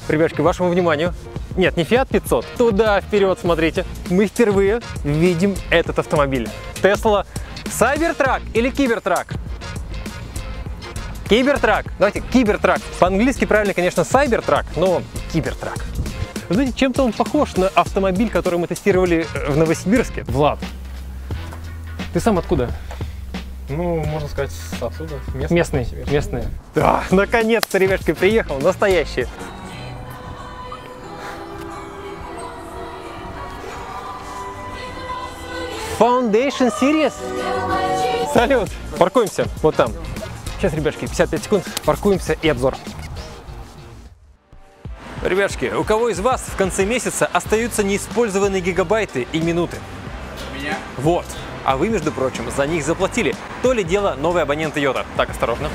Ребятки, вашему вниманию. Нет, не Fiat 500. Туда, вперед, смотрите. Мы впервые видим этот автомобиль. Tesla Cybertruck или Cybertruck? Cybertruck. Давайте, Cybertruck. По-английски правильно, конечно, Cybertruck, но Cybertruck. Вы знаете, чем-то он похож на автомобиль, который мы тестировали в Новосибирске. Влад, ты сам откуда? Ну, можно сказать, отсюда. Местный. Да, наконец-то, ребятки, приехал. Настоящий. Foundation Series. Салют. Паркуемся вот там. Сейчас, ребятки, 55 секунд. Паркуемся и обзор. Ребятки, у кого из вас в конце месяца остаются неиспользованные гигабайты и минуты? У меня. Вот. А вы, между прочим, за них заплатили. То ли дело новые абоненты Йота. Так, осторожно.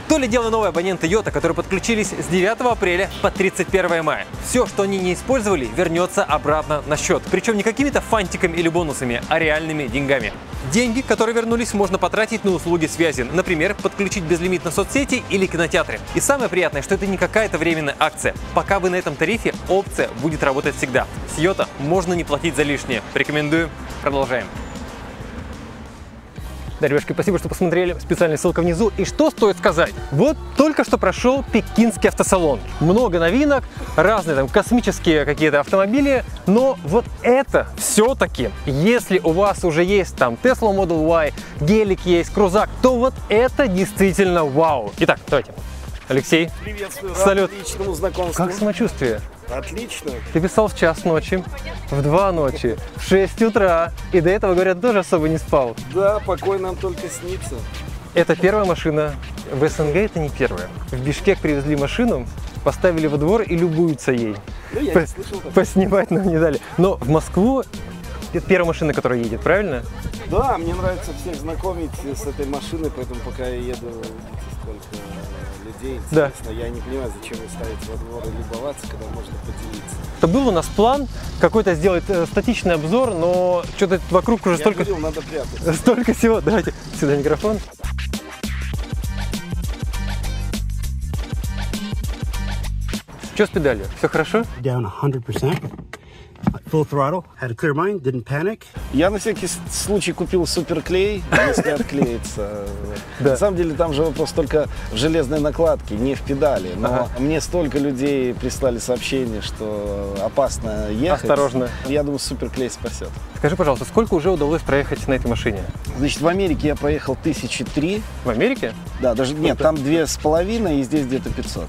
То ли дело новые абоненты Йота, которые подключились с 9 апреля по 31 мая. Все, что они не использовали, вернется обратно на счет. Причем не какими-то фантиками или бонусами, а реальными деньгами. Деньги, которые вернулись, можно потратить на услуги связи. Например, подключить безлимит на соцсети или кинотеатры. И самое приятное, что это не какая-то временная акция. Пока вы на этом тарифе, опция будет работать всегда. С Йота можно не платить за лишнее. Рекомендую. Продолжаем. Да, ребятки, спасибо, что посмотрели. Специальная ссылка внизу. И что стоит сказать? Вот только что прошел Пекинский автосалон. Много новинок, разные там космические какие-то автомобили. Но вот это все-таки, если у вас уже есть там Tesla Model Y, гелик есть, крузак, то вот это действительно вау. Итак, давайте. Алексей. Приветствую. Салют. Отличному знакомству. Как самочувствие? Отлично. Ты писал в 1 ночи, в 2 ночи, в 6 утра. И до этого, говорят, тоже особо не спал. Да, покой нам только снится. Это первая машина. В СНГ это не первая. В Бишкек привезли машину, поставили во двор и любуются ей. Ну, я не слышал такого. Поснимать нам не дали. Но в Москву это первая машина, которая едет, правильно? Да, мне нравится всех знакомить с этой машиной, поэтому пока я еду, видите, сколько людей интересно. Да. Я не понимаю, зачем ее ставить во двор и любоваться, когда можно поделиться. Это был у нас план какой-то сделать статичный обзор, но что-то вокруг уже Я столько... говорил, надо прятаться. Столько всего. Давайте сюда микрофон. Что с педалью? Все хорошо? Down 100%. Full throttle. Had a clear mind. Didn't panic. Я на всякий случай купил суперклей, если отклеится. Да. На самом деле там же вопрос только в железной накладке, не в педали. Но мне столько людей прислали сообщение, что опасно ехать. Осторожно. Я думаю, суперклей спасет. Скажи, пожалуйста, сколько уже удалось проехать на этой машине? Значит, в Америке я проехал 1003. В Америке? Да, даже нет, там 2,5 и здесь где-то 500.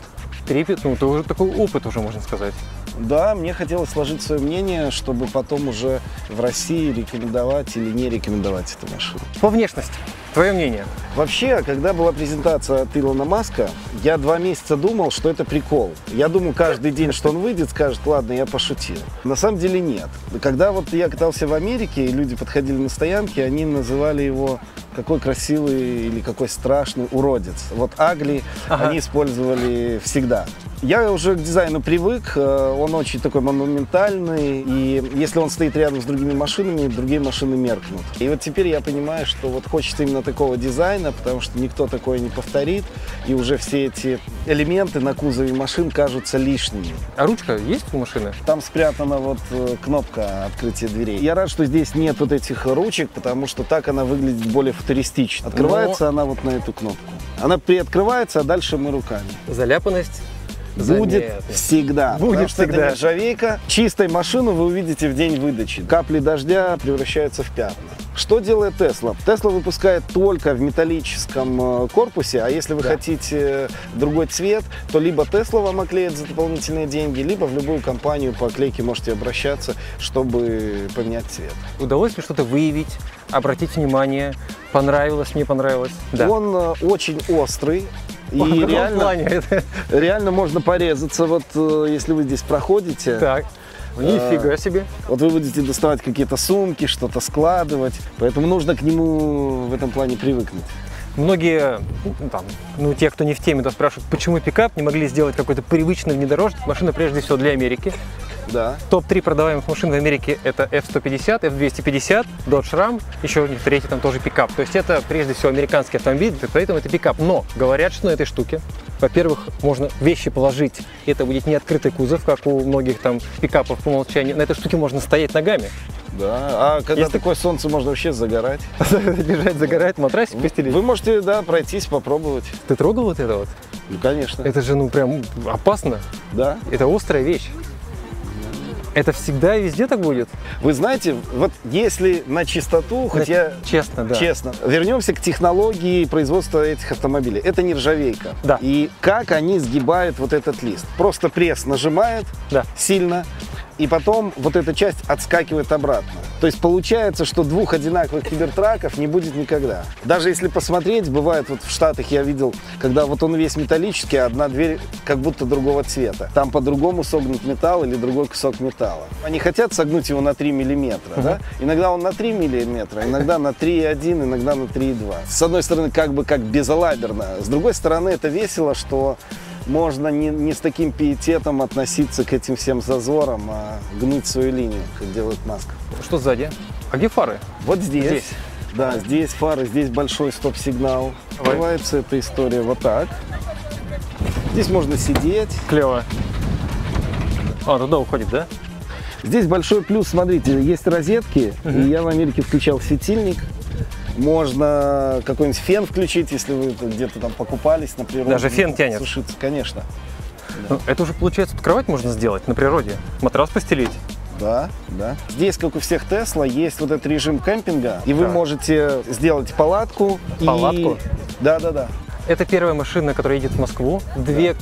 3-5, ну это уже такой опыт уже, можно сказать. Да, мне хотелось сложить свое мнение, чтобы потом уже в России рекомендовать или не рекомендовать эту машину. По внешности, твое мнение? Вообще, когда была презентация от Илона Маска, я 2 месяца думал, что это прикол. Я думал, каждый день, что он выйдет, скажет, ладно, я пошутил. На самом деле нет. Когда вот я катался в Америке, и люди подходили на стоянке, они называли его какой красивый или какой страшный уродец. Вот агли они использовали всегда. Я уже к дизайну привык, он очень такой монументальный, и если он стоит рядом с другими машинами, другие машины меркнут. И вот теперь я понимаю, что вот хочется именно такого дизайна, потому что никто такое не повторит, и уже все эти элементы на кузове машин кажутся лишними. А ручка есть у машины? Там спрятана вот кнопка открытия дверей. Я рад, что здесь нет вот этих ручек, потому что так она выглядит более футуристично. Открывается она вот на эту кнопку. Она приоткрывается, а дальше мы руками. Заляпанность? Будет Заметно. всегда. Будет Потому что всегда. это нержавейка. Чистой машину вы увидите в день выдачи. Капли дождя превращаются в пятна. Что делает Tesla? Tesla выпускает только в металлическом корпусе, а если вы хотите другой цвет, то либо Tesla вам оклеит за дополнительные деньги, либо в любую компанию по оклейке можете обращаться, чтобы поменять цвет. Удалось ли что-то выявить, обратить внимание? Понравилось, не понравилось? Да. Он очень острый. И В каком реально, плане? реально можно порезаться, вот если вы здесь проходите. Так, нифига себе. Вот вы будете доставать какие-то сумки, что-то складывать, поэтому нужно к нему в этом плане привыкнуть. Многие, те, кто не в теме, то спрашивают, почему пикап не могли сделать какой-то привычный внедорожник. Машина прежде всего для Америки. Да. Топ-3 продаваемых машин в Америке — это F-150, F-250, Dodge Ram, еще у них третий там тоже пикап. То есть это прежде всего американский автомобиль, поэтому это пикап. Но говорят, что на этой штуке, во-первых, можно вещи положить, это будет не открытый кузов, как у многих там пикапов по умолчанию. На этой штуке можно стоять ногами. Да, а когда Если такое солнце, можно вообще загорать. Бежать, загорать, матрасик постелить. Вы можете, да, пройтись, попробовать. Ты трогал вот это вот? Ну, конечно. Это же, ну, прям опасно. Да. Это острая вещь. Это всегда и везде так будет? Вы знаете, вот если на чистоту, хоть я... Честно, да. Честно. Вернемся к технологии производства этих автомобилей. Это нержавейка. Да. И как они сгибают вот этот лист? Просто пресс нажимает Да. сильно, и потом вот эта часть отскакивает обратно. То есть получается, что двух одинаковых кибертраков не будет никогда. Даже если посмотреть, бывает, вот в Штатах я видел, когда вот он весь металлический, а одна дверь как будто другого цвета. Там по-другому согнут металл или другой кусок металла. Они хотят согнуть его на 3 миллиметра, да? Иногда он на 3 миллиметра, иногда на 3,1, иногда на 3,2. С одной стороны, как бы как безалаберно. С другой стороны, это весело, что можно не с таким пиететом относиться к этим всем зазорам, а гнуть свою линию, как делает Маск. Что сзади? А где фары? Вот здесь. Здесь. Да, здесь фары, здесь большой стоп-сигнал. Открывается эта история вот так. Здесь можно сидеть. Клево. А, туда уходит, да? Здесь большой плюс, смотрите, есть розетки, и я в Америке включал светильник. Можно какой-нибудь фен включить, если вы где-то там покупались на природе. Даже фен тянет. Сушиться, конечно. Ну, это уже, получается, тут кровать можно сделать на природе, матрас постелить. Да, да. Здесь, как у всех Тесла, есть вот этот режим кемпинга, и вы Так. можете сделать палатку. Палатку? Да, да, да. Это первая машина, которая едет в Москву. Две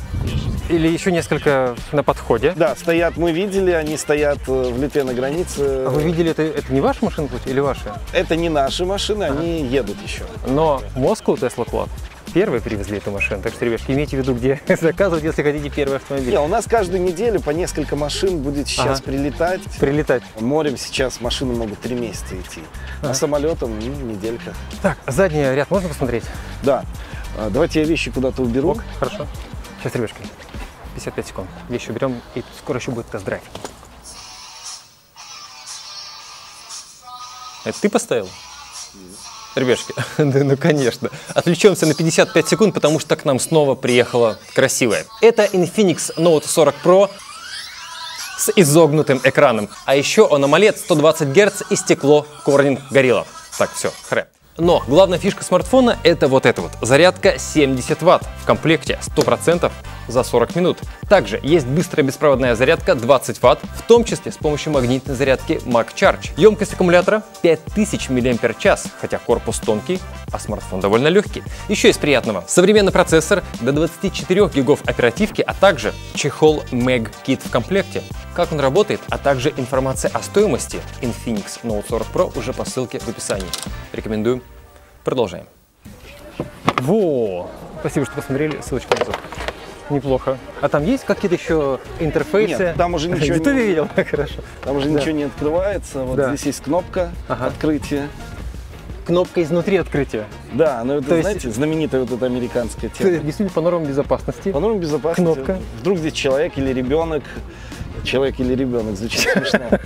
или еще несколько на подходе. Да, стоят, мы видели, они стоят в Литве на границе. А вы видели, это не ваша машина или ваша? Это не наши машины, они едут еще. Но Moscow Tesla Club первые привезли эту машину. Так что, ребятки, имейте в виду, где заказывать, если хотите первый автомобиль. Не, у нас каждую неделю по несколько машин будет сейчас прилетать. Прилетать. Морем сейчас машины могут 3 месяца идти, а самолетом неделька. Так, задний ряд можно посмотреть? Да. Давайте я вещи куда-то уберу. Ок, хорошо. Сейчас, ребятки, 55 секунд. Вещи уберем, и скоро еще будет тест-драйв. Это ты поставил? Ребятки, ну конечно. Отвлечемся на 55 секунд, потому что к нам снова приехала красивая. Это Infinix Note 40 Pro с изогнутым экраном. А еще он AMOLED 120 Гц и стекло Corning Gorilla. Так, все, хрен. Но главная фишка смартфона — это вот это вот. Зарядка 70 Вт в комплекте 100% за 40 минут. Также есть быстрая беспроводная зарядка 20 Вт, в том числе с помощью магнитной зарядки MagCharge. Емкость аккумулятора 5000 мАч, хотя корпус тонкий, а смартфон довольно легкий. Еще из приятного: современный процессор, до 24 гигов оперативки, а также чехол MagKit в комплекте. Как он работает, а также информация о стоимости Infinix Note 40 Pro уже по ссылке в описании. Рекомендую. Продолжаем. Во! Спасибо, что посмотрели. Ссылочка внизу. Неплохо. А там есть какие-то еще интерфейсы? Нет, там уже ничего В Ютубе не... видел? Хорошо. Там уже ничего не открывается. Вот Да. здесь есть кнопка открытия. Кнопка изнутри открытия. Да, но это, То есть- знаете, знаменитая вот эта американская То тема. есть, действительно, по нормам безопасности. По нормам безопасности. Кнопка. Вдруг здесь человек или ребенок. Человек или ребенок, звучит смешно.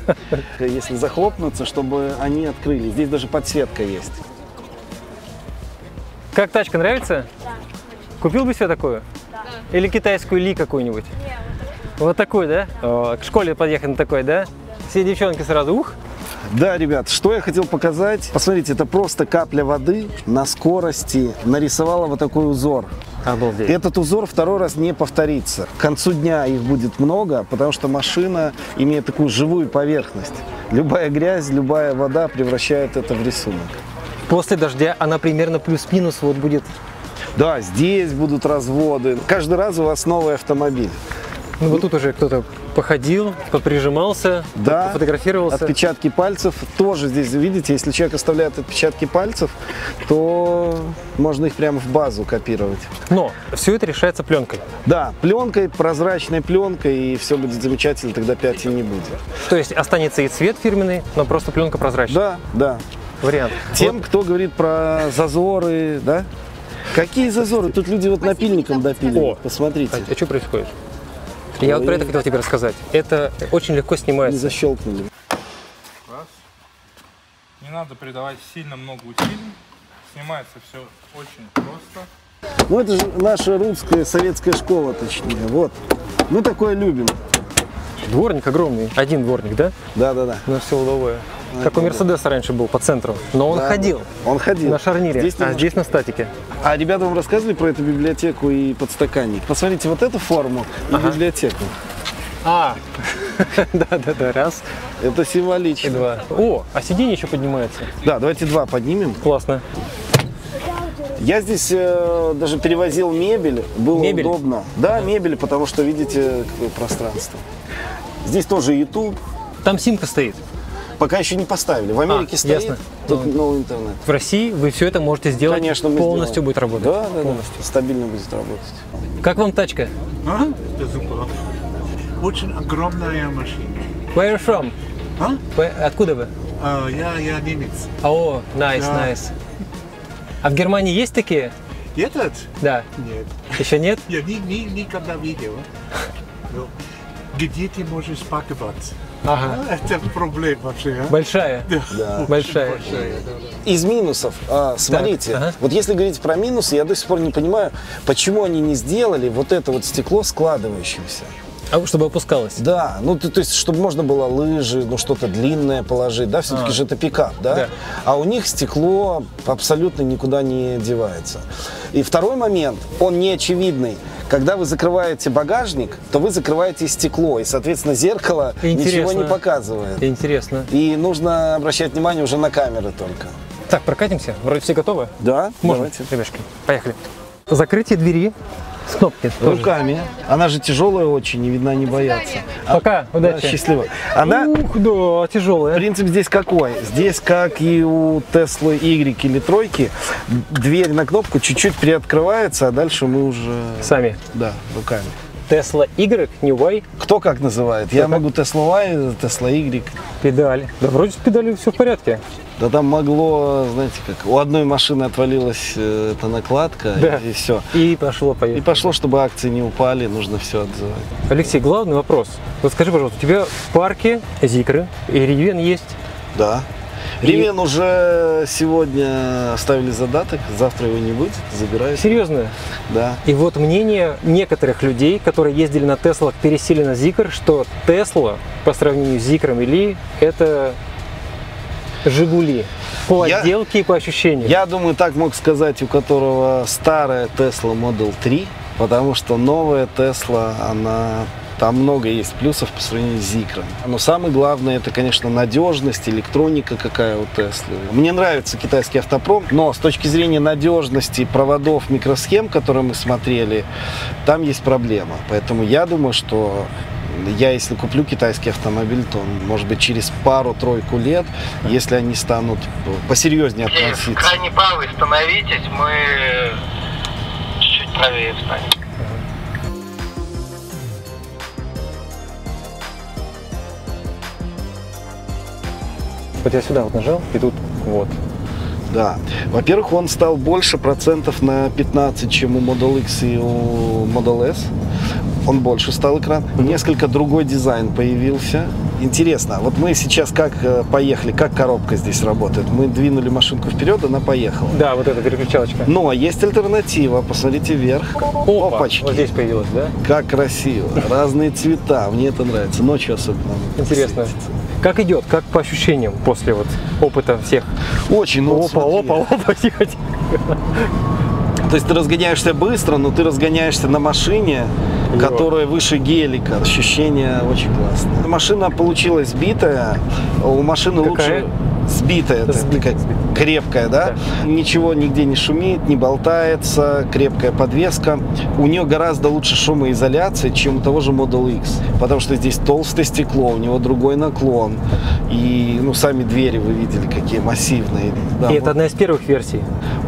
Если захлопнуться, чтобы они открыли. Здесь даже подсветка есть. Как тачка, нравится? Да. Купил бы себе такую? Да. Или китайскую Ли какую-нибудь? Не, Вот такой, да? О, к школе подъехать на такой, да? Все девчонки сразу, ух! Да, ребят, что я хотел показать. Посмотрите, это просто капля воды на скорости нарисовала вот такой узор. Обалдеть. Этот узор второй раз не повторится. К концу дня их будет много, потому что машина имеет такую живую поверхность. Любая грязь, любая вода превращает это в рисунок. После дождя она примерно плюс-минус вот будет. Да, здесь будут разводы. Каждый раз у вас новый автомобиль. Ну вот тут уже кто-то походил, поприжимался, Да, пофотографировался. отпечатки пальцев тоже здесь, видите, если человек оставляет отпечатки пальцев, то можно их прямо в базу копировать. Но все это решается пленкой. Да, пленкой, прозрачной пленкой, и все будет замечательно, тогда пятен не будет. То есть останется и цвет фирменный, но просто пленка прозрачная. Да, да. Вариант. Тем, кто говорит про зазоры, да? Какие зазоры? Тут люди вот напильником допиливают, О. посмотрите. А что происходит? Я вот про это хотел тебе рассказать. Это очень легко Не снимается. защелкнули. Раз. Не надо придавать сильно много усилий. Снимается все очень просто. Ну, это же наша русская советская школа, точнее. Вот. Мы такое любим. Дворник огромный. Один дворник, да? Да-да-да. На все лобовое. Как у Мерседеса раньше был по центру. Но он Да, ходил Он ходил. на шарнире, Здесь а немножко- здесь на статике. А ребята вам рассказывали про эту библиотеку и подстаканник? Посмотрите вот эту форму и библиотеку. А, да-да-да, раз Это и символично. два. О, а сиденье еще поднимается. Да, давайте два поднимем. Классно. Я здесь даже перевозил мебель, было Мебель? удобно. Да, мебель, потому что видите, какое пространство. Здесь тоже YouTube. Там симка стоит. Пока еще не поставили. В Америке стоит, ясно. тут новый интернет. В России вы все это можете сделать, Конечно, мы полностью сделаем. будет работать. Да, да, Полностью. да. Стабильно будет работать. Как вам тачка? А? Это супер. Очень огромная машина. Where are you from? А? Откуда вы? Я немец. О, nice, Да. nice. А в Германии есть такие? Этот? Да. Нет. Еще нет? Я никогда видел. Но где ты можешь парковаться? Ага. Это проблема вообще. А? Большая. Да. Большая. Из минусов, смотрите, Так, ага. вот если говорить про минусы, я до сих пор не понимаю, почему они не сделали вот это вот стекло складывающимся. А чтобы опускалось? Да, ну то есть, чтобы можно было лыжи, ну что-то длинное положить, да, все-таки же это пикап, да? Да. А у них стекло абсолютно никуда не девается. И второй момент, он не очевидный. Когда вы закрываете багажник, то вы закрываете стекло, и, соответственно, зеркало Интересно. ничего не показывает. Интересно. И нужно обращать внимание уже на камеры только. Так, прокатимся. Вроде все готовы? Да, Можно, давайте. ребятушки. Поехали. Закрытие двери с кнопки. тоже. Руками. Она же тяжелая очень, и видно, не боятся. Пока, Да, удачи. счастливо. Она, Ух, да, тяжелая. принцип здесь какой? Здесь, как и у Tesla Y или тройки, дверь на кнопку чуть-чуть приоткрывается, а дальше мы уже, Сами. да, руками. Tesla Y, New Y, Кто как называет? Я могу Tesla Y, Tesla Y. педаль. Да вроде с педалью все в порядке. Да там могло, знаете, как у одной машины отвалилась эта накладка, Да. и все. И пошло, И поехало. пошло, чтобы акции не упали, нужно все отзывать. Алексей, главный вопрос. Вот скажи, пожалуйста, у тебя в парке Зикры и Ривен есть? Да. Ривен уже сегодня ставили задаток, завтра его не будет, забирают. Серьезно? Да. И вот мнение некоторых людей, которые ездили на Теслах, пересели на Зикр, что Тесла по сравнению с Зикром и Ли это Жигули. По Я- отделке и по ощущениям. Я думаю, так мог сказать, у которого старая Tesla Model 3, потому что новая Tesla, она... Там много есть плюсов по сравнению с Зикром. Но самое главное, это, конечно, надежность, электроника какая у Теслы. Мне нравится китайский автопром, но с точки зрения надежности проводов, микросхем, которые мы смотрели, там есть проблема. Поэтому я думаю, что я, если куплю китайский автомобиль, то, может быть, через пару-тройку лет, если они станут посерьезнее относиться. Крайне правый становитесь, мы чуть-чуть правее встанем. Вот я сюда вот нажал, и тут вот. Да. Во-первых, он стал больше процентов на 15, чем у Model X и у Model S. Он больше стал экран. Несколько другой дизайн появился. Интересно, вот мы сейчас как поехали, как коробка здесь работает. Мы двинули машинку вперед, она поехала. Да, вот эта переключалочка. Но есть альтернатива. Посмотрите вверх. Опа, Опачки. вот здесь появилась, да? Как красиво. Разные цвета. Мне это нравится. Ночью особенно. Интересно. Как идет, как по ощущениям после вот опыта всех? Очень. Ну, вот смотри. опа, тихо, тихо. То есть ты разгоняешься быстро, но ты разгоняешься на машине, которая выше гелика. Ощущение очень классное. Машина получилась сбитая. У машины Какая? лучше сбитая, Сбитая. крепкая, да? Ничего нигде не шумит, не болтается, крепкая подвеска. У нее гораздо лучше шумоизоляция, чем у того же Model X. Потому что здесь толстое стекло, у него другой наклон. И, ну, сами двери вы видели, какие массивные. Да, И вот. это одна из первых версий.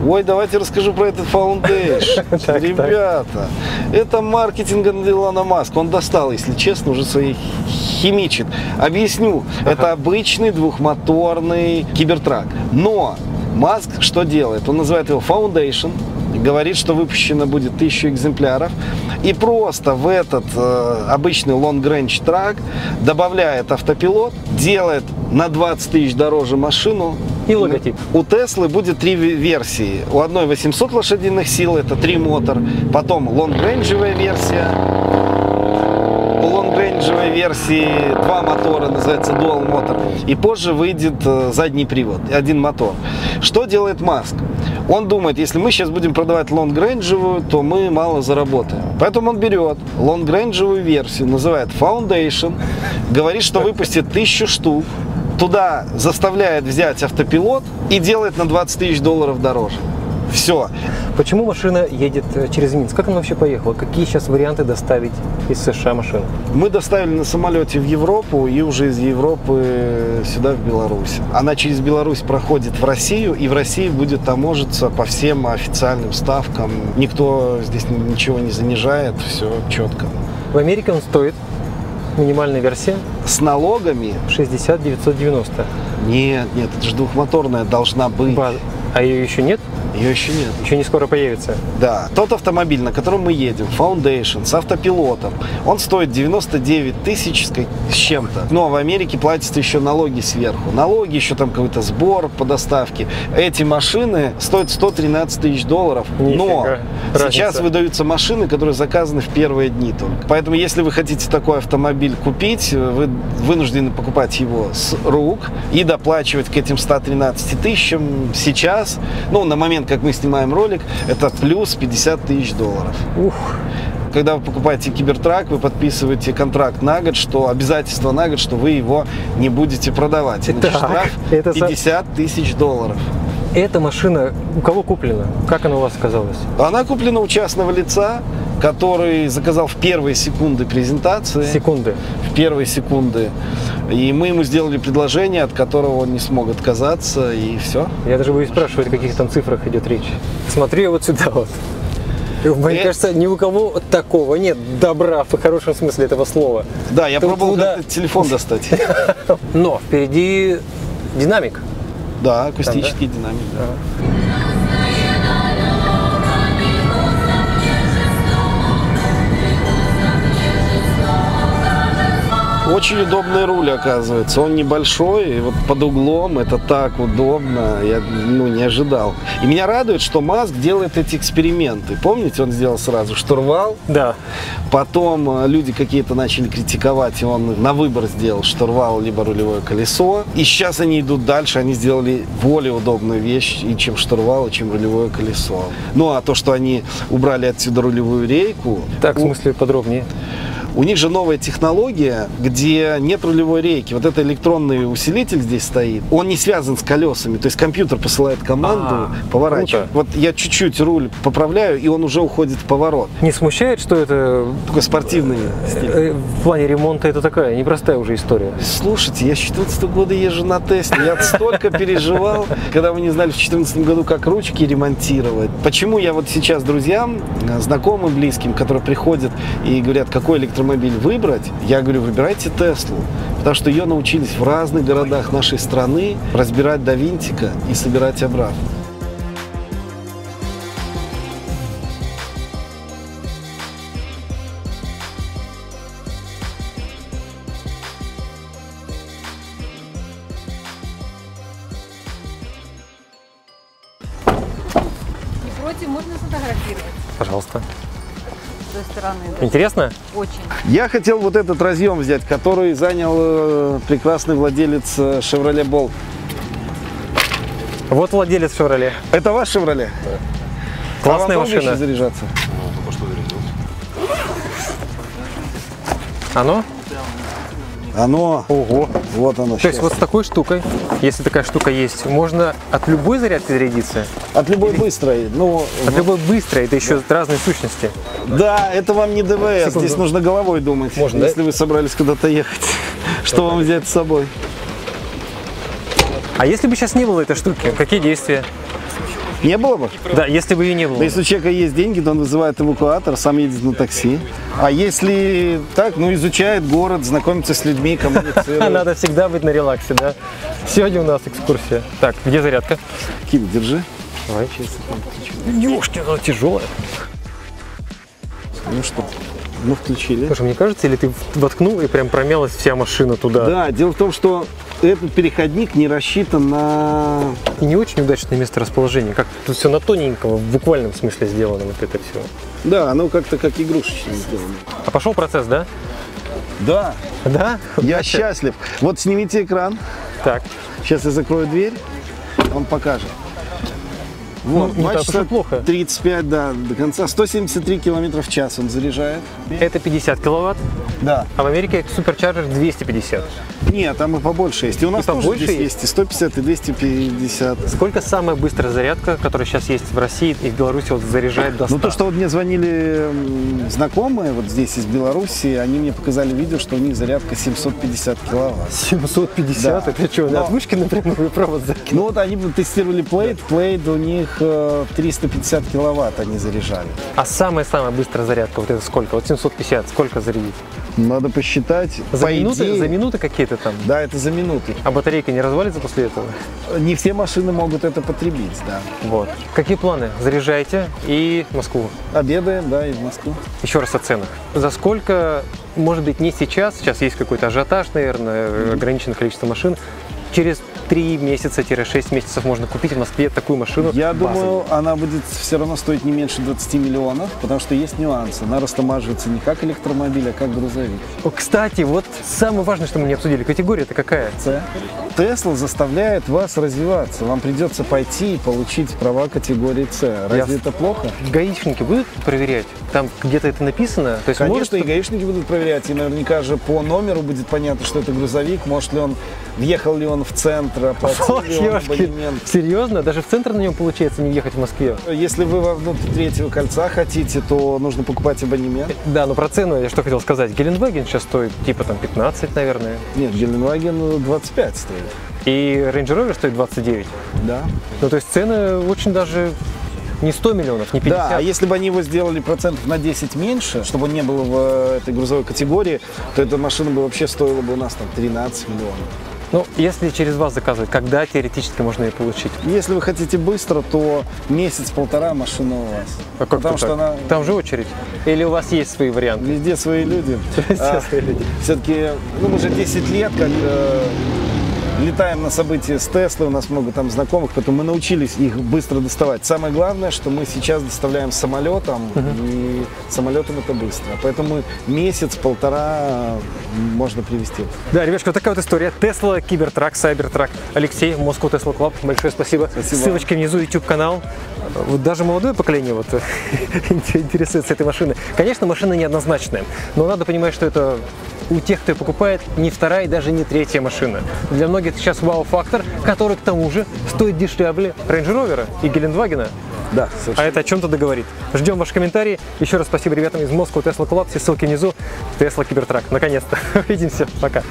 Ой, давайте расскажу про этот Foundation. Так, Ребята, это маркетинг Илона Маска. Он достал, если честно, уже свои химичит. Объясню. Это обычный двухмоторный кибертрак. Но Маск что делает? Он называет его Foundation. говорит, что выпущено будет 1000 экземпляров. И просто в этот обычный long range трак добавляет автопилот, делает на 20 тысяч дороже машину. И логотип. У Теслы будет 3 версии. У одной 800 лошадиных сил, это 3 мотор. Потом лонгрейнджевая версия. У лонгрейнджевой версии 2 мотора, называется Dual Motor. И позже выйдет задний привод, 1 мотор. Что делает Маск? Он думает, если мы сейчас будем продавать лонгрейнджевую, то мы мало заработаем. Поэтому он берет лонгрейнджевую версию, называет Foundation, говорит, что выпустит 1000 штук. Туда заставляет взять автопилот и делает на 20 тысяч долларов дороже. Все. Почему машина едет через Минск? Как она вообще поехала? Какие сейчас варианты доставить из США машину? Мы доставили на самолете в Европу и уже из Европы сюда, в Беларусь. Она через Беларусь проходит в Россию, и в России будет таможиться по всем официальным ставкам. Никто здесь ничего не занижает, все четко. В Америке он стоит, минимальная версия, С налогами? 60 990. Нет, это же двухмоторная должна быть. А ее еще нет? Ее еще нет. Еще не скоро появится. Да, тот автомобиль, на котором мы едем, Foundation, с автопилотом, он стоит 99 тысяч с чем-то. Но в Америке платятся еще налоги сверху. Налоги, еще там какой-то сбор по доставке. Эти машины стоят 113 тысяч долларов. Но сейчас выдаются машины, которые заказаны в первые дни только. Поэтому, если вы хотите такой автомобиль купить, вы вынуждены покупать его с рук и доплачивать к этим 113 тысячам сейчас, ну, на момент, как мы снимаем ролик, это плюс 50 тысяч долларов. Ух. Когда вы покупаете Кибертрак, вы подписываете контракт на год, что обязательство на год, что вы его не будете продавать. Значит, штраф 50 тысяч долларов. Эта машина у кого куплена? Как она у вас оказалась? Она куплена у частного лица, который заказал в первые секунды презентации. Секунды. В первые секунды. И мы ему сделали предложение, от которого он не смог отказаться, и все. Я даже боюсь спрашивать, о каких там цифрах идет речь. Смотри вот сюда вот. Мне кажется, ни у кого такого нет добра в хорошем смысле этого слова. Да, я пробовал этот телефон достать. Но впереди динамик. Да, акустический динамик. Да. Очень удобный руль, оказывается. Он небольшой, и вот под углом это так удобно. Я не ожидал. И меня радует, что Маск делает эти эксперименты. Помните, он сделал сразу штурвал? Да. Потом люди какие-то начали критиковать, и он на выбор сделал штурвал либо рулевое колесо. И сейчас они идут дальше, они сделали более удобную вещь, и чем штурвал, и чем рулевое колесо. Ну, а то, что они убрали отсюда рулевую рейку... Так, в смысле, подробнее. У них же новая технология, где нет рулевой рейки. Вот это электронный усилитель здесь стоит. Он не связан с колесами. То есть компьютер посылает команду поворачивать. Вот я чуть-чуть руль поправляю, и он уже уходит в поворот. Не смущает, что это... Такой спортивный стиль. В плане ремонта это такая непростая уже история. Слушайте, я с 2014 года езжу на Тесле. Я столько переживал, когда мы не знали в 2014 году, как ручки ремонтировать. Почему я вот сейчас друзьям, знакомым, близким, которые приходят и говорят, какой электромобиль выбрать, я говорю, выбирайте Теслу, потому что ее научились в разных городах нашей страны разбирать до винтика и собирать обратно. Не против, можно сфотографировать Пожалуйста. с той стороны. Интересно? Очень. Я хотел вот этот разъем взять, который занял прекрасный владелец Chevrolet Bolt. Вот владелец Chevrolet. Это ваш Chevrolet? Классная а вам машина. Заряжаться? Оно? Оно. Ого. Вот оно. То есть вот с такой штукой, если такая штука есть, можно от любой зарядки зарядиться? От любой быстрой. Ну, От любой быстрой, это еще разные сущности. да, это вам не ДВС. Секунду. Здесь нужно головой думать. Можно, да? если вы собрались куда-то ехать. Что вам взять с собой? А если бы сейчас не было этой штуки, какие действия? Не было бы? Да, если бы ее не было. Да, если у человека есть деньги, то он вызывает эвакуатор, сам едет на такси. А если так, изучает город, знакомится с людьми, коммуницирует. Надо всегда быть на релаксе, да? Сегодня у нас экскурсия. Так, где зарядка? Ким, держи. Давай. Сейчас я там включу. Ёшки, она тяжелая. Ну что, ну включили. Слушай, мне кажется, или ты воткнул и прям промялась вся машина туда? Да, дело в том, что этот переходник не рассчитан на... И не очень удачное месторасположение. Как тут все на тоненького, в буквальном смысле сделано вот это все. Да, оно как-то как игрушечное сделано. А пошел процесс, да? Да, Да? я счастлив. Вот снимите экран. Так. Сейчас я закрою дверь, он покажет. Вот, не 2 так уж и часа плохо. 35, да, до конца. 173 км в час он заряжает. Это 50 киловатт, Да. а в Америке суперчарджер 250. Нет, там и побольше есть. И у нас И тоже побольше здесь есть и 150, и 250. Сколько самая быстрая зарядка, которая сейчас есть в России и в Беларуси, вот заряжает до 100? Ну, то, что вот мне звонили знакомые вот здесь из Беларуси, они мне показали видео, что у них зарядка 750 киловатт. 750? Да. Это что, на Но- отмычке напрямую провод закинул? Ну вот они тестировали Plate у них 350 киловатт они заряжали. А самая-самая быстрая зарядка, вот это сколько? Вот 750, сколько зарядить? Надо посчитать. За По минуты, идее- за минуты какие-то там? Да, это за минуты. А батарейка не развалится после этого? Не все машины могут это потребить, да. Вот. Какие планы? Заряжайте и в Москву. Обедаем, да, и в Москву. Еще раз о ценах. За сколько, может быть, не сейчас есть какой-то ажиотаж, наверное, ограниченное количество машин, через 3 месяца-6 месяцев можно купить в Москве такую машину. Я базовую. думаю, она будет все равно стоить не меньше 20 миллионов, потому что есть нюансы. Она растамаживается не как электромобиль, а как грузовик. О, кстати, вот самое важное, что мы не обсудили, категория-то какая? Тесла заставляет вас развиваться. Вам придется пойти и получить права категории С. Разве Я- это плохо? Гаишники будут проверять? Там где-то это написано? То есть Конечно, и может... гаишники будут проверять, и наверняка же по номеру будет понятно, что это грузовик, может ли он, въехал ли он в центр, оплатил ли он Ёшки, абонемент. серьезно? Даже в центр на нем получается не въехать в Москве? Если вы вовнутрь третьего кольца хотите, то нужно покупать абонемент. Да, но про цену я что хотел сказать. Гелендваген сейчас стоит типа там 15, наверное. Нет, Геленваген 25 стоит. И Range Rover стоит 29. Да. Ну, то есть цены очень даже не 100 миллионов, не 50. Да, а если бы они его сделали процентов на 10 меньше, чтобы он не был в этой грузовой категории, то эта машина бы вообще стоила бы у нас там 13 миллионов. Ну, если через вас заказывать, когда теоретически можно ее получить? Если вы хотите быстро, то месяц-полтора машина у вас. А как Потому это что так? она... Там же очередь. Или у вас есть свои варианты? Везде свои люди. Все свои люди. Все-таки, ну, мы уже 10 лет как летаем на события с Теслой, у нас много там знакомых, поэтому мы научились их быстро доставать. Самое главное, что мы сейчас доставляем самолетом, и самолетом это быстро. Поэтому месяц-полтора можно привезти. Да, ребятушки, вот такая вот история. Tesla, Cybertruck, Cybertruck. Алексей, Moscow Tesla Club. Большое спасибо. Спасибо. Ссылочка внизу, YouTube-канал. Вот даже молодое поколение вот интересуется этой машиной. Конечно, машина неоднозначная, но надо понимать, что это у тех, кто ее покупает, не вторая и даже не третья машина. Для многих это сейчас вау-фактор, который к тому же стоит дешевле Range Rover и Гелендвагена. Да, А совершенно. это о чем-то договорит. Ждем ваши комментарии. Еще раз спасибо ребятам из Moscow Tesla Club. Все ссылки внизу. Tesla Cybertruck. Наконец-то. Увидимся. Пока.